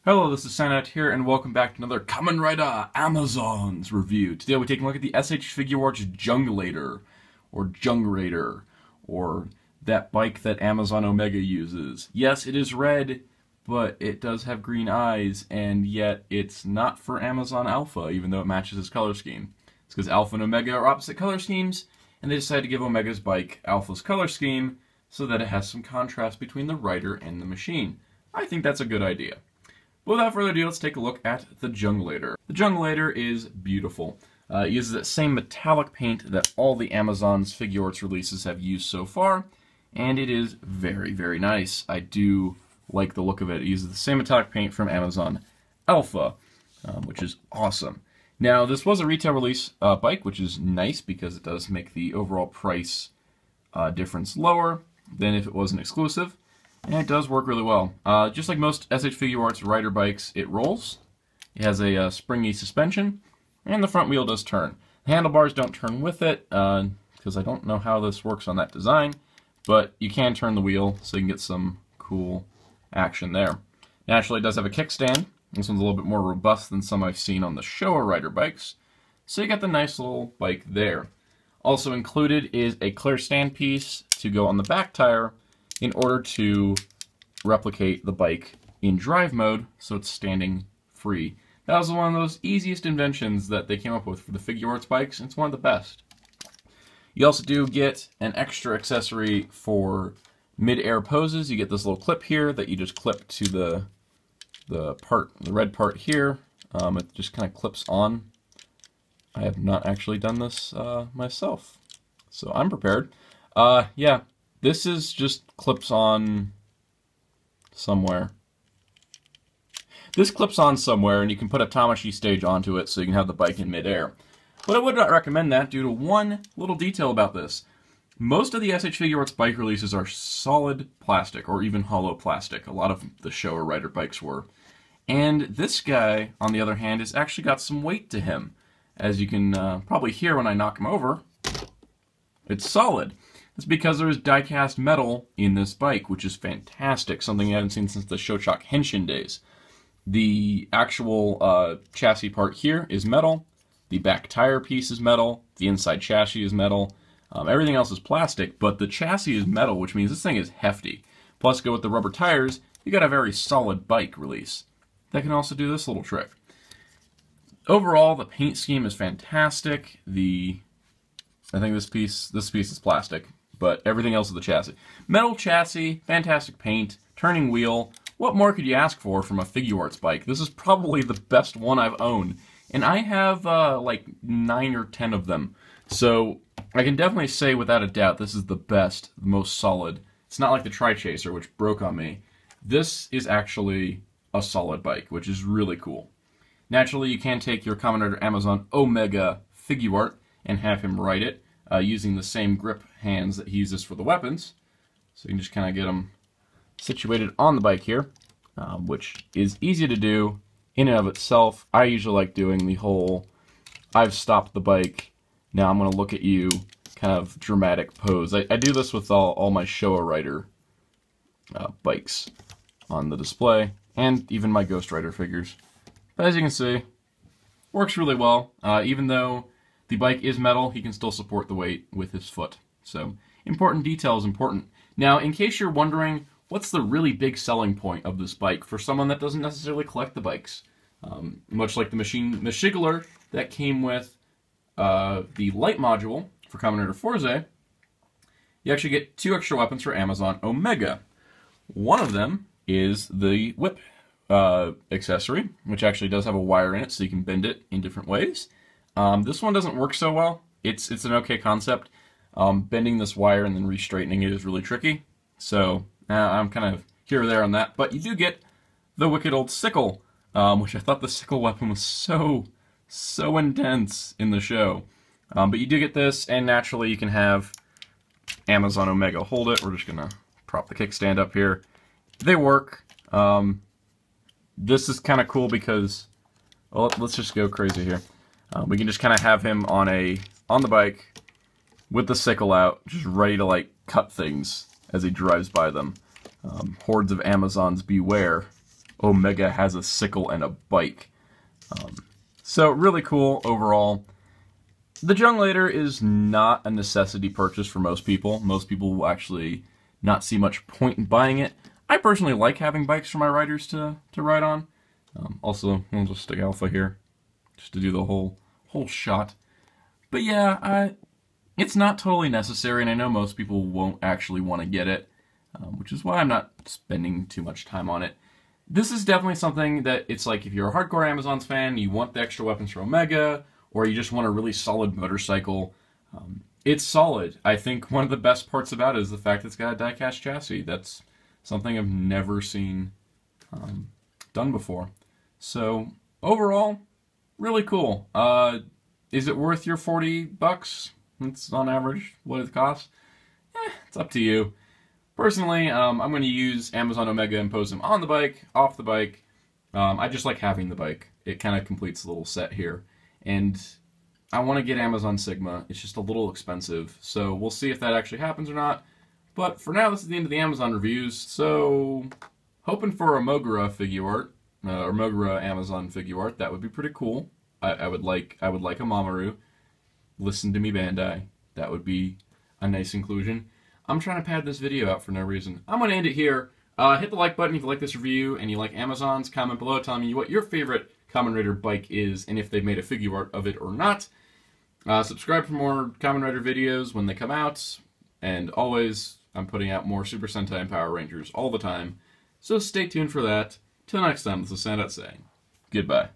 Hello, this is Soundout here, and welcome back to another Kamen Rider Amazons review. Today we're taking a look at the SH Figuarts Junglaider, or Junglaider, or that bike that Amazon Omega uses. Yes, it is red, but it does have green eyes, and yet it's not for Amazon Alpha, even though it matches its color scheme. It's because Alpha and Omega are opposite color schemes, and they decided to give Omega's bike Alpha's color scheme so that it has some contrast between the rider and the machine. I think that's a good idea. But without further ado, let's take a look at the Junglaider. The Junglaider is beautiful. It uses that same metallic paint that all the Amazon's Figuarts releases have used so far, and it is very, very nice. I do like the look of it. It uses the same metallic paint from Amazon Alpha, which is awesome. Now, this was a retail release bike, which is nice because it does make the overall price difference lower than if it was an exclusive. And it does work really well. Just like most SH Figuarts rider bikes, it rolls. It has a springy suspension, and the front wheel does turn. The handlebars don't turn with it, because I don't know how this works on that design, but you can turn the wheel, so you can get some cool action there. Naturally, it does have a kickstand. This one's a little bit more robust than some I've seen on the Showa rider bikes, so you got the nice little bike there. Also included is a clear stand piece to go on the back tire, in order to replicate the bike in drive mode so it's standing free. That was one of those easiest inventions that they came up with for the Figuarts bikes, and it's one of the best. You also do get an extra accessory for mid-air poses. You get this little clip here that you just clip to the red part here. It just kind of clips on. I have not actually done this myself, so I'm prepared. Yeah. This is just clips on somewhere. This clips on somewhere, and you can put a Tamashii stage onto it so you can have the bike in midair. But I would not recommend that due to one little detail about this. Most of the SH Figuarts bike releases are solid plastic, or even hollow plastic. A lot of the Showa rider bikes were. And this guy, on the other hand, has actually got some weight to him. As you can probably hear when I knock him over, it's solid. It's because there is die-cast metal in this bike, which is fantastic, something you haven't seen since the Shochoku Henshin days. The actual chassis part here is metal, the back tire piece is metal, the inside chassis is metal, everything else is plastic, but the chassis is metal, which means this thing is hefty. Plus, go with the rubber tires, you got a very solid bike release. That can also do this little trick. Overall, the paint scheme is fantastic. I think this piece is plastic, but everything else is the chassis. Metal chassis, fantastic paint, turning wheel. What more could you ask for from a Figuarts bike? This is probably the best one I've owned, and I have like 9 or 10 of them. So I can definitely say without a doubt this is the best, the most solid. It's not like the Tri-Chaser, which broke on me. This is actually a solid bike, which is really cool. Naturally, you can take your Kamen Rider Amazon Omega Figuart and have him ride it using the same grip hands that he uses for the weapons. So you can just kind of get them situated on the bike here, which is easy to do in and of itself. I usually like doing the whole I've stopped the bike, now I'm going to look at you kind of dramatic pose. I do this with all my Showa rider bikes on the display, and even my Ghost Rider figures. But as you can see, works really well. Even though the bike is metal, he can still support the weight with his foot. So, important detail is important. Now, in case you're wondering, what's the really big selling point of this bike for someone that doesn't necessarily collect the bikes? Much like the Mashigler that came with the light module for Kamen Rider Forze, you actually get 2 extra weapons for Amazon Omega. One of them is the whip accessory, which actually does have a wire in it so you can bend it in different ways. This one doesn't work so well. It's an okay concept. Bending this wire and then re-straightening it is really tricky. So I'm kind of here or there on that. But you do get the wicked old sickle, which I thought the sickle weapon was so intense in the show. But you do get this, and naturally you can have Amazon Omega hold it. We're just going to prop the kickstand up here. They work. This is kind of cool because, well, let's just go crazy here. We can just kind of have him on the bike with the sickle out, just ready to like cut things as he drives by them. Hordes of Amazons beware. Omega has a sickle and a bike. So really cool overall. The Junglaider is not a necessity purchase for most people. Most people will actually not see much point in buying it. I personally like having bikes for my riders to ride on. Also, we'll just stick Alpha here, just to do the whole shot. But yeah, it's not totally necessary, and I know most people won't actually want to get it, which is why I'm not spending too much time on it. This is definitely something that it's like if you're a hardcore Amazons fan, you want the extra weapons for Omega, or you just want a really solid motorcycle, it's solid. I think one of the best parts about it is the fact that it's got a die-cast chassis. That's something I've never seen done before. So overall, really cool. Is it worth your $40? It's on average what it costs. It's up to you. Personally, I'm going to use Amazon Omega and pose them on the bike, off the bike. I just like having the bike. It kind of completes the little set here. And I want to get Amazon Sigma. It's just a little expensive. So we'll see if that actually happens or not. But for now, this is the end of the Amazon reviews. So hoping for a Mogura Figuart, or Mogura Amazon Figuart. That would be pretty cool. I would like a Mamoru. Listen to me, Bandai. That would be a nice inclusion. I'm trying to pad this video out for no reason. I'm going to end it here. Hit the like button if you like this review and you like Amazons. Comment below telling me what your favorite Kamen Rider bike is and if they've made a figure art of it or not. Subscribe for more Kamen Rider videos when they come out. And always, I'm putting out more Super Sentai and Power Rangers all the time. So stay tuned for that. Till next time, this is Soundout saying goodbye.